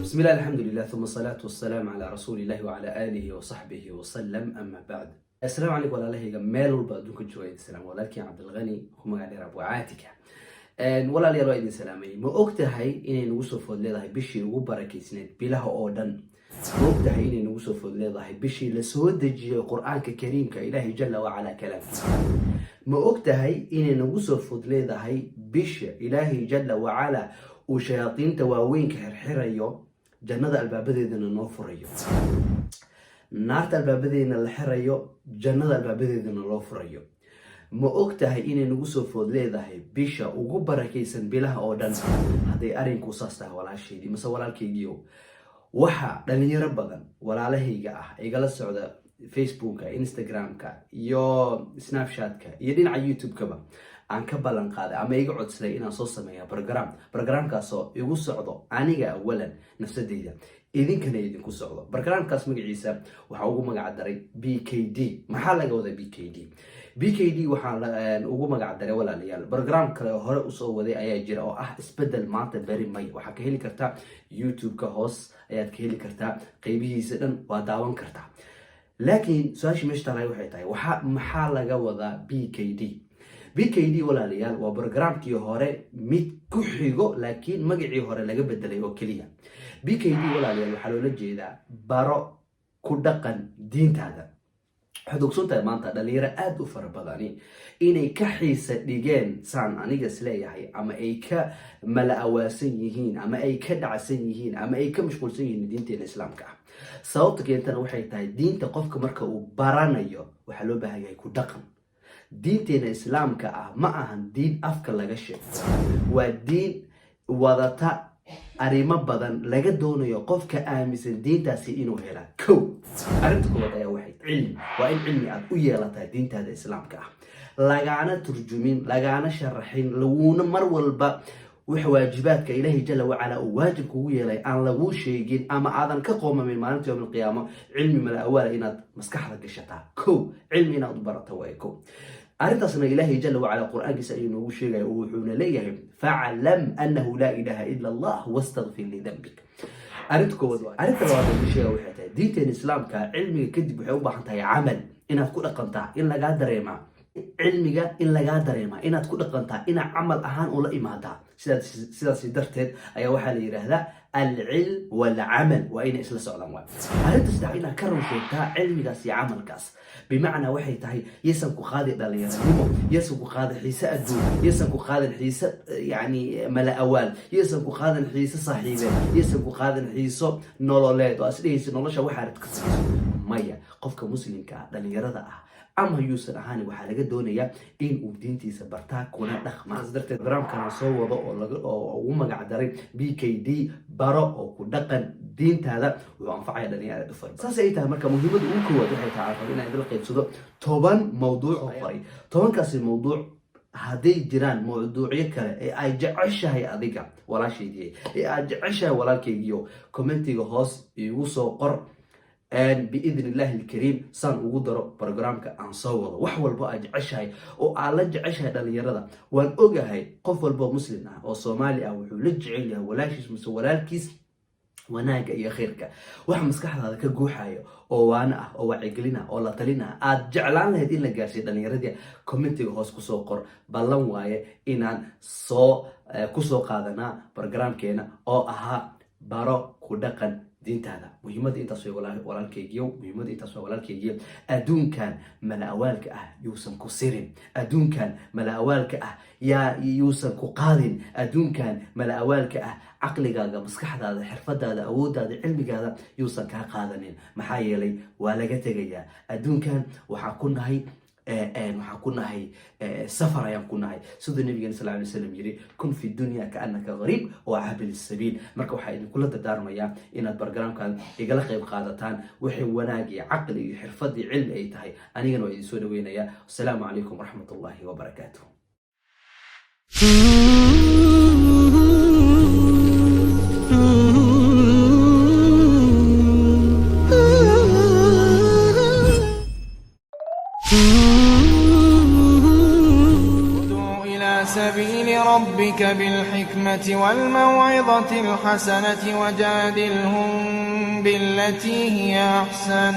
بسم الله الحمد لله ثم الصلاة والسلام على رسول الله وعلى آله وصحبه وسلم أما بعد. السلام عليكم ولا له ميل والبادوك جويد السلام ولكن عبد الغني هم على رب وعاتك ولا لي رأي سلامي ما أقتهي إني نوصف لله بشي وبركة سنة بله أودن ما أقتهي إني نوصف لله بشي لسود القرآن الكريم كإله جل وعلا كلام ما أقتهي إني نوصف لله بشي إله جل وعلا وشياطين تواوين كحرحريو jannada albaabadeedana noo furayo naarta albaabadeedana la xirayo jannada albaabadeedana loo furayo ma ogtahay inay nagu soo food leedahay bisha ugu barakaysan bilaha oo dhan haday arinku saas tahay walaasheedii mise walaalkeygiyo waxa dhalinyaro badan walaalahayga ah igala socda facebooka instagramka iyo snapchatka iyo dhinaca youtube-kaba aan ka ballan qaaday ama iga codsaday inaan soo sameeyo barnaamijkaas oo igu socdo aniga awalan nafsadeyda idinkana idinku socdo barnaamijkaas magaciisa waxa ugu magac daray BKD maxaa laga wadaa BKD waxaa ugu magac daray walaalayaal barnaamij kale oo hore u soo waday ayaa jira oo ah isbedel maanta bari may waxa ka heli kartaa youtube-ka hoos ayaad ka heli kartaa qaybihiisa dhan waa daawan kartaa laakiin su'aasha meesha tahay waxay tahay maxaa laga wadaa BKD walaalayaal waa barnaamijkii hore mid ku xigo laakiin magacii hore laga bedelay oo kaliya BKD walaalayaal waxa loo jeedaa baro ku dhaqan diintaada waxaad ogsoontahay maanta dhalinyaro aad u fara badani inay ka xiisa dhigeen saan aniga isleeyahay ama ay ka mala awaasan yihiin ama ay ka dhacsan yihiin ama ay ka mashquulsan yihiin diinteena islaamka ah sababta keentana waxay tahay diinta qofka marka uu baranayo waxa loo baahan yahay ku dhaqan diinteena islaamka ah ma ahan diin afka laga sheego waa diin wadata arrimo badan laga doonayo qofka aaminsan diintaasi inuu helo arinta koowaad ayaa waxay cilmi waa in cilmi aad u yeelataa diintaada islaamka ah lagaana turjumin lagaana sharaxin laguna mar walba wax waajibaadka ilaahay jalla wa ala uu waajib kugu yeelay aan lagu sheegin ama aadan ka qoomamin maalinta yawm qiyaamo cilmi mala awala inaad maskaxda gashataa cilmi inaad u barato waa arintaasna ilaahay jalla wa ala quraankiisa ayuu noogu sheegay oo wuxuuna leeyahay fa'lam annahu la ilaha illa allah wastaghfir li dhanbik arinta labaad ee sheegay waxay tahay diinta islaamka cilmiga kadib waxay u baahan tahay amal inaad ku dhaqantaa in laga dareemaa cilmiga in laga dareemaa inaad ku dhaqantaa ina amal ahaan oo la imaada sidaas darteed ayaa waxa la yiraahdaa al-ilm wal-amal wa ina isla socdaan waa arinta saddex ina ka rusheeytaa cilmigaas iyo amalkaas بمعنى waxay tahay yeesan ku qaadi dhalinyaranimo yeesan ku qaadi xiisa adduun yeesan ku qaadi xiisa yani mala awaal yeesan ku qaadi xiisa saaxiibe yeesan ku qaadi xiiso nololeed oo asdheeysa nolosha waxa aad ka maya qofka muslimka dhalinyarada ah ama yuusan ahaan waxa laga doonayaa in uu diintiisa bartaa kuna dhaqmo darteed barnaamijkan soo wado oo ugu magac daray BKD baro oo ku dhaqan diintaada oo anfacaya dhalinyarada dhufay saas ay tahay marka muhiimadu ugu koowaad waxay tahay in ay la qaybsado 10 mawduuc oo qoray 10kaasi mawduuc haday jiraan mawduucyo kale ee ay jeceshahay adiga walaasheedii ee ay jeceshahay walaalkeygiyo commentiga hoos igu soo qor بإذن الله الكريم سان ugu daro barnaamijka aan soo wado wax walba aad jeceshahay oo aad la jeceshahay dhalinyarada waan ogahay qof walba muslim ah oo Soomaali ah wuxuu la jecel yahay walaalkiis wanaaga iyo khayrka wax maskaxdaada ka guuxayo oo waana ah oo wacyigelina oo la talina aad jeclaan lahayd in la gaarsiiyo dhalinyarada commentiga hoos ku soo qor ballan waaye inaan ku soo qaadana barnaamijkeena oo ahaa baro ku dhaqan diintaada muhiimada intaas way walaalkeygiyo adduunkan mala awaalka ah yuusan ku sirin adduunkan mala awaalka ah yuusan ku qaadin adduunkan mala awaalka ah aqligaaga maskaxdaada xirfadaada awoodaada cilmigaada yuusan ka qaadanin maxaa yeelay waa laga tagayaa adduunkan waxaa ku nahay safar ayaan ku nahay sida nabiga sallallahu alayhi wasallam yiri kun fi dunya kaannaka gharib wa abil sabil marka waxa idin kula dardaarmayaa inaad barnaamijkan igala qayb qaadataan wixii wanaag iyo aqli iyo xirfad iyo cilmi ay tahay anigana waa idin soo dhaweynayaa assalamu alaykum warahmatullahi wabarakatuh ادع إلى سبيل ربك بالحكمة والموعظة الحسنة وجادلهم بالتي هي أحسن